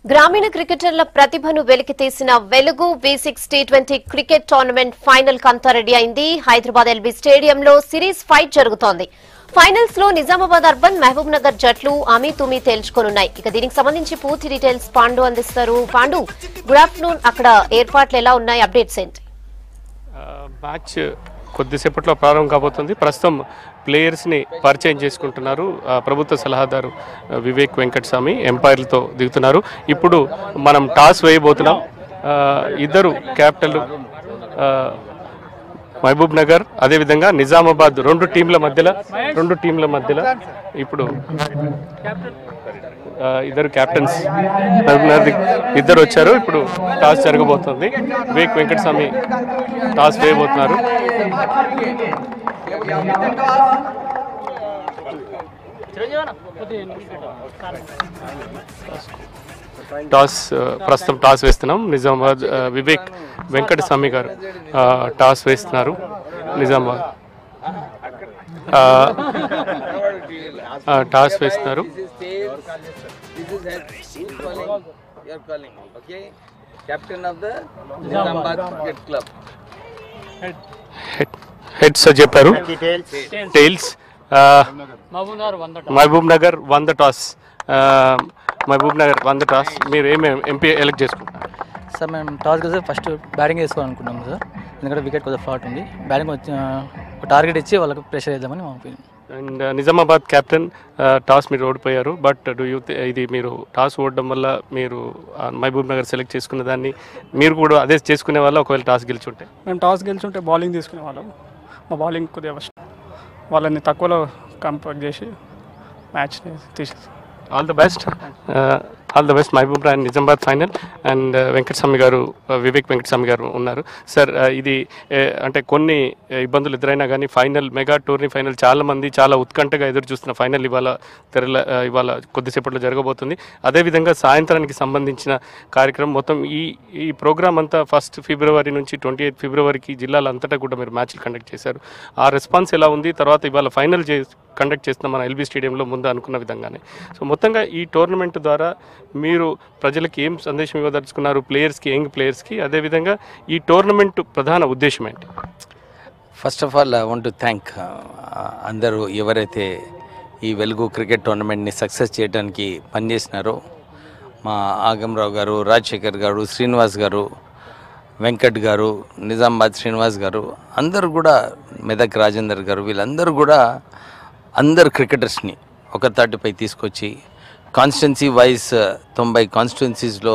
గ్రామీణ క్రికెటర్ల ప్రతిభను వెలికితీసిన వెలుగు V6 T20 cricket tournament final కంతారెడ్డి అయింది. హైదరాబాద్ ఎల్బీ స్టేడియంలో సిరీస్ ఫైట్ జరుగుతోంది. ఫైనల్స్ లో నిజామాబాద్ అర్బన్ మహబూబ్ నగర్ జట్లు అమీతుమీ తేల్చుకోనున్నాయి. ఇక దీనికి సంబంధించి పూర్తి డీటెయిల్స్ పాండు అందిస్తారు. Pandu, good afternoon. అక్కడ ఏర్పాట్లు ఎలా ఉన్నాయి, అప్డేట్స్ ఏంటి? మ్యాచ్ కొద్దిసేపట్లో ప్రారంభం కాబోతుంది. ప్రస్తుతం ప్లేయర్స్ని పరిచయం చేసుకుంటున్నారు. ప్రభుత్వ సలహాదారు వివేక్ వెంకటస్వామి ఎంపైర్లతో దిగుతున్నారు. ఇప్పుడు మనం టాస్ వేయబోతున్నాం. ఇద్దరు క్యాప్టెన్లు మహబూబ్ నగర్ అదేవిధంగా నిజామాబాద్ రెండు టీంల మధ్యలో ఇప్పుడు ఇద్దరు క్యాప్టెన్స్ ఇద్దరు వచ్చారు. ఇప్పుడు టాస్ జరగబోతుంది. వివేక్ వెంకటస్వామి టాస్ వేయబోతున్నారు. ప్రస్తుతం టాస్ వేస్తున్నాం. నిజామాబాద్ వివేక్ వెంకటస్వామి గారు టాస్ వేస్తున్నారు. నిజామాబాద్ టాస్ వేస్తున్నారు. హెడ్స్ చెప్పారు. Tails Mahbubnagar won the toss. మీరు ఏమేమి ఎంపీ ఎలక్ట్ చేసుకుంటారు? సార్ మేము టాస్ కదా ఫస్ట్ బ్యాటింగ్ వేసుకోవాలనుకున్నాము సార్. ఎందుకంటే వికెట్ కొద్దిగా ఫ్లాట్ ఉంది. బ్యాటింగ్ ఒక టార్గెట్ ఇచ్చి వాళ్ళకి ప్రెషర్ వేద్దామని మా opinion. And Nizamabad captain toss మీరు ఓడిపోయారు. బట్ ఇది మీరు టాస్ ఓడడం వల్ల మీరు మహబూబ్ నగర్ సెలెక్ట్ చేసుకున్న దాన్ని మీరు కూడా అదే చేసుకునే వాళ్ళ ఒకవేళ టాస్ గెలుచుంటే? మేము టాస్ గెలుచుంటే బౌలింగ్ తీసుకునే వాళ్ళం. మా బౌలింగ్ కొద్దిగా వాళ్ళని తక్కువలో కంపేర్ చేసి మ్యాచ్ని తీసేస్తాం. All the best Mahbub and Nizamabad final. And Venkataswamy గారు, వివేక్ వెంకటస్వామి గారు ఉన్నారు. సార్, ఇది అంటే కొన్ని ఇబ్బందులు ఎదురైనా కానీ ఫైనల్, మెగా టోర్నీ ఫైనల్ చాలామంది చాలా ఉత్కంఠగా ఎదురు చూస్తున్న ఫైనల్ ఇవాళ కొద్దిసేపట్లో జరగబోతుంది. అదేవిధంగా సాయంత్రానికి సంబంధించిన కార్యక్రమం మొత్తం ఈ ప్రోగ్రామ్ అంతా 1 ఫిబ్రవరి నుంచి 28 ఫిబ్రవరికి జిల్లాల అంతటా కూడా మీరు మ్యాచ్లు కండక్ట్ చేశారు. ఆ రెస్పాన్స్ ఎలా ఉంది? తర్వాత ఇవాళ ఫైనల్ కండక్ట్ చేస్తున్నాం మన ఎల్బీ స్టేడియంలో ముందు అనుకున్న విధంగానే. సో మొత్తంగా ఈ టోర్నమెంట్ ద్వారా మీరు ప్రజలకి ఏం సందేశం ఇవ్వదలుచుకున్నారు? ప్లేయర్స్కి, యంగ్ ప్లేయర్స్కి, అదేవిధంగా ఈ టోర్నమెంట్ ప్రధాన ఉద్దేశం ఏంటి? First of all I want to thank అందరూ ఎవరైతే ఈ వెలుగు క్రికెట్ టోర్నమెంట్ని సక్సెస్ చేయడానికి పనిచేసినారో, మా ఆగమరావు గారు, రాజశేఖర్ గారు, శ్రీనివాస్ గారు, వెంకట్ గారు, నిజామాబాద్ శ్రీనివాస్ గారు, అందరూ కూడా, మెదక్ రాజేందర్ గారు, వీళ్ళందరూ కూడా అందరు క్రికెటర్స్ని ఒక తాటిపై తీసుకొచ్చి కాన్స్టిట్యున్సీ వైజ్ 90 కాన్స్టిట్యున్సీస్లో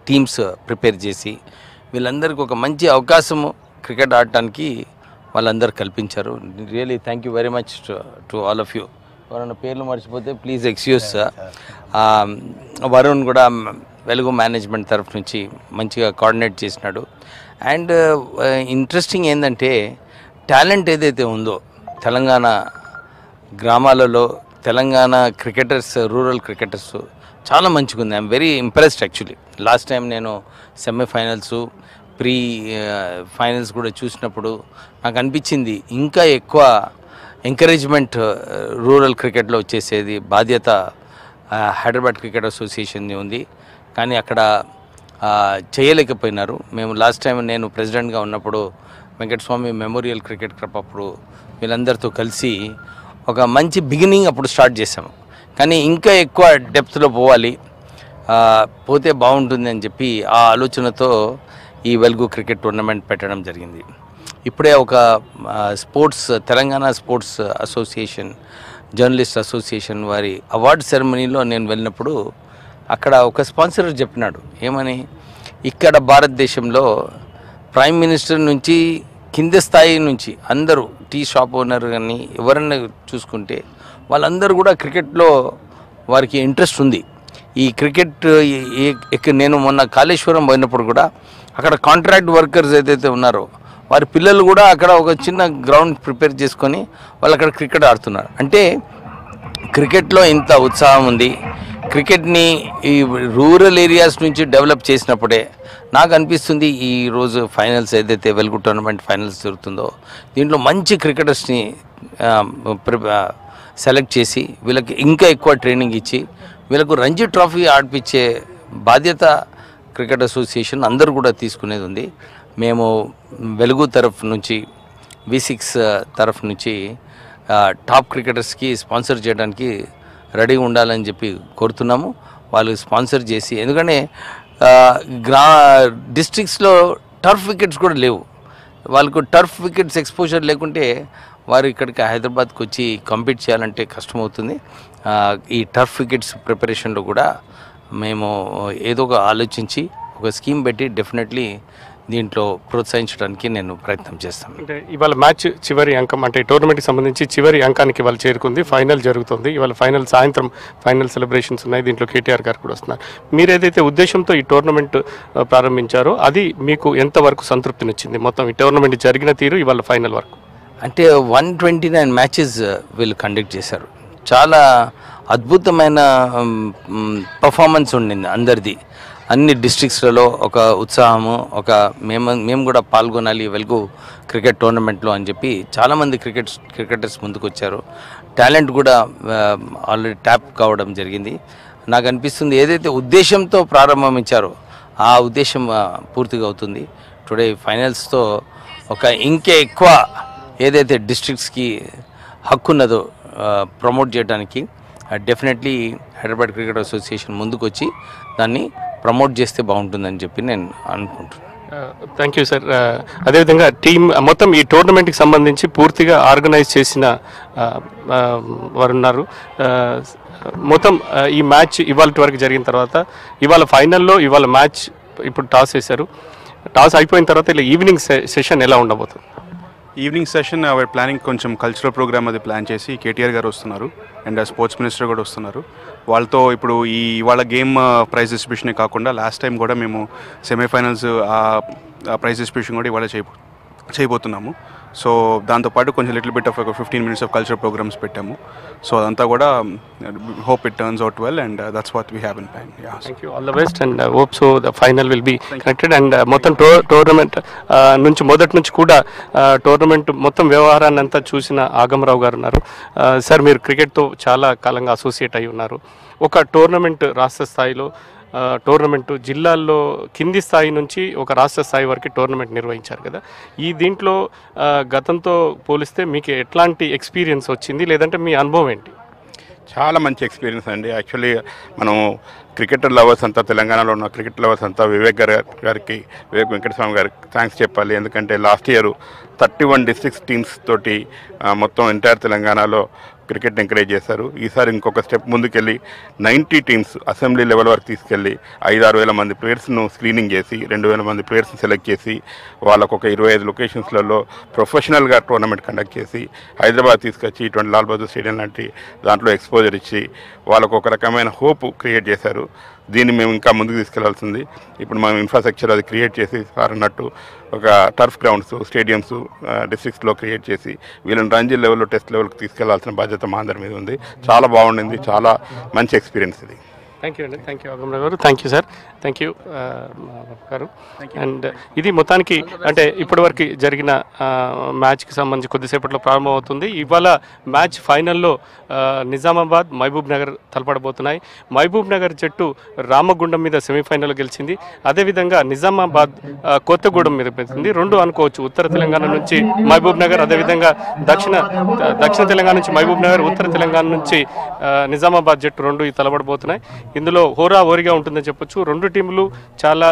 టీమ్స్ ప్రిపేర్ చేసి వీళ్ళందరికీ ఒక మంచి అవకాశము క్రికెట్ ఆడటానికి వాళ్ళందరూ కల్పించారు. Really thank you very much to all of you. ఎవరైనా పేర్లు మర్చిపోతే ప్లీజ్ ఎక్స్క్యూజ్. వరుణ్ కూడా వెలుగు మేనేజ్మెంట్ తరఫు నుంచి మంచిగా కోఆర్డినేట్ చేసినాడు. అండ్ ఇంట్రెస్టింగ్ ఏంటంటే టాలెంట్ ఏదైతే ఉందో తెలంగాణ గ్రామాలలో, తెలంగాణ క్రికెటర్స్, రూరల్ క్రికెటర్స్ చాలా మంచిగా ఉంది. I'm very impressed actually. Last time నేను సెమీఫైనల్స్, ప్రీ ఫైనల్స్ కూడా చూసినప్పుడు నాకు అనిపించింది ఇంకా ఎక్కువ ఎంకరేజ్మెంట్ రూరల్ క్రికెట్లో వచ్చేసేది బాధ్యత హైదరాబాద్ క్రికెట్ అసోసియేషన్ది ఉంది. కానీ అక్కడ చేయలేకపోయినారు. మేము లాస్ట్ టైం నేను ప్రెసిడెంట్గా ఉన్నప్పుడు వెంకటస్వామి మెమోరియల్ క్రికెట్ క్లబ్ అప్పుడు వీళ్ళందరితో కలిసి ఒక మంచి బిగినింగ్ అప్పుడు స్టార్ట్ చేసాము. కానీ ఇంకా ఎక్కువ డెప్త్లో పోతే బాగుంటుంది అని చెప్పి ఆ ఆలోచనతో ఈ వెలుగు క్రికెట్ టోర్నమెంట్ పెట్టడం జరిగింది. ఇప్పుడే ఒక Telangana sports association, journalist association వారి అవార్డు సెరమనీలో నేను వెళ్ళినప్పుడు అక్కడ ఒక స్పాన్సర్ చెప్పినాడు ఏమని, ఇక్కడ భారతదేశంలో ప్రైమ్ మినిస్టర్ నుంచి కింద స్థాయి నుంచి అందరూ, టీ షాప్ ఓనర్ కానీ ఎవరన్నా చూసుకుంటే వాళ్ళందరూ కూడా క్రికెట్లో వారికి ఇంట్రెస్ట్ ఉంది. ఈ క్రికెట్ నేను మొన్న కాళేశ్వరం పోయినప్పుడు కూడా అక్కడ కాంట్రాక్ట్ వర్కర్స్ ఏదైతే ఉన్నారో వారి పిల్లలు కూడా అక్కడ ఒక చిన్న గ్రౌండ్ ప్రిపేర్ చేసుకొని వాళ్ళు అక్కడ క్రికెట్ ఆడుతున్నారు. అంటే క్రికెట్లో ఇంత ఉత్సాహం ఉంది. క్రికెట్ని ఈ రూరల్ ఏరియాస్ నుంచి డెవలప్ చేసినప్పుడే నాకు అనిపిస్తుంది ఈరోజు ఫైనల్స్ ఏదైతే వెలుగు టోర్నమెంట్ ఫైనల్స్ జరుగుతుందో దీంట్లో మంచి క్రికెటర్స్ని సెలెక్ట్ చేసి వీళ్ళకి ఇంకా ఎక్కువ ట్రైనింగ్ ఇచ్చి వీళ్ళకు రంజీ ట్రోఫీ ఆడిపించే బాధ్యత క్రికెట్ అసోసియేషన్ అందరూ కూడా తీసుకునేది ఉంది. మేము వెలుగు తరఫు నుంచి V6 తరఫు నుంచి టాప్ క్రికెటర్స్కి స్పాన్సర్ చేయడానికి రెడీగా ఉండాలని చెప్పి కోరుతున్నాము. వాళ్ళు స్పాన్సర్ చేసి, ఎందుకంటే డిస్ట్రిక్ట్స్లో టర్ఫ్ వికెట్స్ కూడా లేవు. వాళ్ళకు టర్ఫ్ వికెట్స్ ఎక్స్పోజర్ లేకుంటే వారు ఇక్కడికి హైదరాబాద్కి వచ్చి కంపీట్ చేయాలంటే కష్టమవుతుంది. ఈ టర్ఫ్ వికెట్స్ ప్రిపరేషన్లో కూడా మేము ఏదో ఒక ఆలోచించి ఒక స్కీమ్ పెట్టి డెఫినెట్లీ దీంట్లో ప్రోత్సహించడానికి నేను ప్రయత్నం చేస్తాను. అంటే ఇవాళ మ్యాచ్ చివరి అంకం, అంటే టోర్నమెంట్కి సంబంధించి చివరి అంకానికి ఇవాళ చేరుకుంది. ఫైనల్ జరుగుతుంది ఇవాళ. ఫైనల్ సాయంత్రం ఫైనల్ సెలబ్రేషన్స్ ఉన్నాయి. దీంట్లో KTR గారు కూడా వస్తున్నారు. మీరు ఏదైతే ఉద్దేశంతో ఈ టోర్నమెంట్ ప్రారంభించారో అది మీకు ఎంతవరకు సంతృప్తినిచ్చింది? మొత్తం ఈ టోర్నమెంట్ జరిగిన తీరు ఇవాళ ఫైనల్ వరకు అంటే 129 మ్యాచెస్ వీళ్ళు కండక్ట్ చేశారు. చాలా అద్భుతమైన పర్ఫార్మెన్స్ ఉండింది అందరిది. అన్ని డిస్ట్రిక్ట్స్లలో ఒక ఉత్సాహము, ఒక మేము కూడా పాల్గొనాలి వెలుగు క్రికెట్ టోర్నమెంట్లో అని చెప్పి చాలామంది క్రికెటర్స్ ముందుకు వచ్చారు. టాలెంట్ కూడా ఆల్రెడీ ట్యాప్ కావడం జరిగింది. నాకు అనిపిస్తుంది ఏదైతే ఉద్దేశంతో ప్రారంభించారో ఆ ఉద్దేశం పూర్తిగా అవుతుంది. టుడే ఫైనల్స్తో ఒక ఇంకే ఎక్కువ ఏదైతే డిస్ట్రిక్ట్స్కి హక్కు ఉన్నదో ప్రమోట్ చేయడానికి డెఫినెట్లీ హైదరాబాద్ క్రికెట్ అసోసియేషన్ ముందుకు వచ్చి దాన్ని ప్రమోట్ చేస్తే బాగుంటుందని చెప్పి నేను అనుకుంటున్నాను. Thank you sir. అదేవిధంగా టీమ్ మొత్తం ఈ టోర్నమెంట్కి సంబంధించి పూర్తిగా ఆర్గనైజ్ చేసిన వారు ఉన్నారు. మొత్తం ఈ మ్యాచ్ ఇవాళ వరకు జరిగిన తర్వాత ఇవాళ ఫైనల్లో ఇవాళ మ్యాచ్ ఇప్పుడు టాస్ వేశారు. టాస్ అయిపోయిన తర్వాత ఇలా ఈవినింగ్ సెషన్ ఎలా ఉండబోతుంది? ఈవినింగ్ సెషన్ అవర్ ప్లానింగ్ కొంచెం కల్చరల్ ప్రోగ్రామ్ అది ప్లాన్ చేసి KTR గారు వస్తున్నారు అండ్ స్పోర్ట్స్ మినిస్టర్ కూడా వస్తున్నారు. వాళ్ళతో ఇప్పుడు ఇవాళ గేమ్ ప్రైజ్ డిస్ట్రిబ్యూషనే కాకుండా లాస్ట్ టైం కూడా మేము సెమీఫైనల్స్ ప్రైజ్ డిస్ట్రిబ్యూషన్ కూడా ఇవాళ చేయబోతున్నాము. సో దాంతోపాటు కొంచెం లిటిల్ బిట్ ఆఫ్ ఒక 15 minutes ఆఫ్ కల్చరల్ ప్రోగ్రామ్స్ పెట్టాము. సో అదంతా కూడా hope it turns out well and that's what we have in plan. Thank you, all the best and hope so the final will be connected. And మొత్తం tournament నుంచి మొదటి నుంచి కూడా tournament మొత్తం వ్యవహారాన్ని అంతా చూసిన ఆగమరావు గారు ఉన్నారు. సార్, మీరు క్రికెట్తో చాలా కాలంగా అసోసియేట్ అయి ఉన్నారు. ఒక టోర్నమెంట్ రాష్ట్ర స్థాయిలో టోర్నమెంటు జిల్లాల్లో కింది స్థాయి నుంచి ఒక రాష్ట్ర స్థాయి వరకు టోర్నమెంట్ నిర్వహించారు కదా. ఈ దీంట్లో గతంతో పోలిస్తే మీకు ఎట్లాంటి ఎక్స్పీరియన్స్ వచ్చింది, లేదంటే మీ అనుభవం ఏంటి? చాలా మంచి ఎక్స్పీరియన్స్ అండి. యాక్చువల్లీ మనం క్రికెటర్ లవర్స్ అంతా, తెలంగాణలో ఉన్న క్రికెట్ లవర్స్ అంతా వివేక్ వెంకటస్వామి గారికి థ్యాంక్స్ చెప్పాలి. ఎందుకంటే లాస్ట్ ఇయర్ 31 డిస్ట్రిక్ట్స్ టీమ్స్ తోటి మొత్తం ఎంటైర్ తెలంగాణలో క్రికెట్ ఎంకరేజ్ చేశారు. ఈసారి ఇంకొక స్టెప్ ముందుకెళ్ళి 90 టీమ్స్ అసెంబ్లీ లెవెల్ వరకు తీసుకెళ్ళి 5-6 వేల మంది ప్లేయర్స్ను స్క్రీనింగ్ చేసి 2,000 మంది ప్లేయర్స్ని సెలెక్ట్ చేసి వాళ్ళకు ఒక 25 లొకేషన్స్లలో ప్రొఫెషనల్గా టోర్నమెంట్ కండక్ట్ చేసి హైదరాబాద్ తీసుకొచ్చి ఇటువంటి లాల్ బహదూర్ స్టేడియం లాంటి దాంట్లో ఎక్స్పోజర్ ఇచ్చి వాళ్ళకు ఒక రకమైన హోప్ క్రియేట్ చేశారు. దీన్ని మేము ఇంకా ముందుకు తీసుకెళ్లాల్సింది. ఇప్పుడు మనం ఇన్ఫ్రాస్ట్రక్చర్ అది క్రియేట్ చేసి సార్ అన్నట్టు ఒక టర్ఫ్ గ్రౌండ్స్, స్టేడియంస్ డిస్ట్రిక్ట్స్లో క్రియేట్ చేసి వీళ్ళని రంజీ లెవెల్లో, టెస్ట్ లెవెల్కి తీసుకెళ్లాల్సిన బాధ్యత మా అందరి మీద ఉంది. చాలా బాగుండింది, చాలా మంచి ఎక్స్పీరియన్స్ ఇది. థ్యాంక్ యూ అండి. థ్యాంక్ యూ ఆగమరావు గారు. Thank you sir. Thank you గారు. అండ్ ఇది మొత్తానికి అంటే ఇప్పటివరకు జరిగిన మ్యాచ్కి సంబంధించి కొద్దిసేపట్లో ప్రారంభమవుతుంది. ఇవాళ మ్యాచ్ ఫైనల్లో నిజామాబాద్, మహబూబ్ నగర్ తలపడబోతున్నాయి. మహబూబ్ నగర్ జట్టు రామగుండం మీద సెమీఫైనల్ గెలిచింది. అదేవిధంగా నిజామాబాద్ కొత్తగూడెం మీద పెడుతుంది. రెండు అనుకోవచ్చు, ఉత్తర తెలంగాణ నుంచి మహబూబ్ నగర్, అదేవిధంగా దక్షిణ తెలంగాణ నుంచి మహబూబ్ నగర్, ఉత్తర తెలంగాణ నుంచి నిజామాబాద్ జట్టు రెండు తలపడబోతున్నాయి. ఇందులో హోరాహోరీగా ఉంటుందని చెప్పొచ్చు. రెండు టీంలు చాలా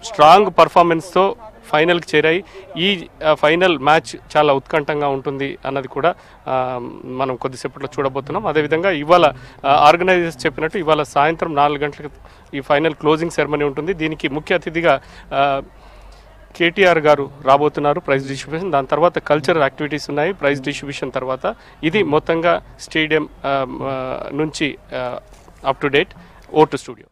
స్ట్రాంగ్ పర్ఫార్మెన్స్తో ఫైనల్కి చేరాయి. ఈ ఫైనల్ మ్యాచ్ చాలా ఉత్కంఠంగా ఉంటుంది అన్నది కూడా మనం కొద్దిసేపట్లో చూడబోతున్నాం. అదేవిధంగా ఇవాళ ఆర్గనైజర్స్ చెప్పినట్టు ఇవాళ సాయంత్రం 4 గంటలకు ఈ ఫైనల్ క్లోజింగ్ సెరమనీ ఉంటుంది. దీనికి ముఖ్య అతిథిగా KTR గారు రాబోతున్నారు. ప్రైజ్ డిస్ట్రిబ్యూషన్, దాని తర్వాత కల్చరల్ యాక్టివిటీస్ ఉన్నాయి. ప్రైజ్ డిస్ట్రిబ్యూషన్ తర్వాత ఇది మొత్తంగా స్టేడియం నుంచి up to date. Over to studio.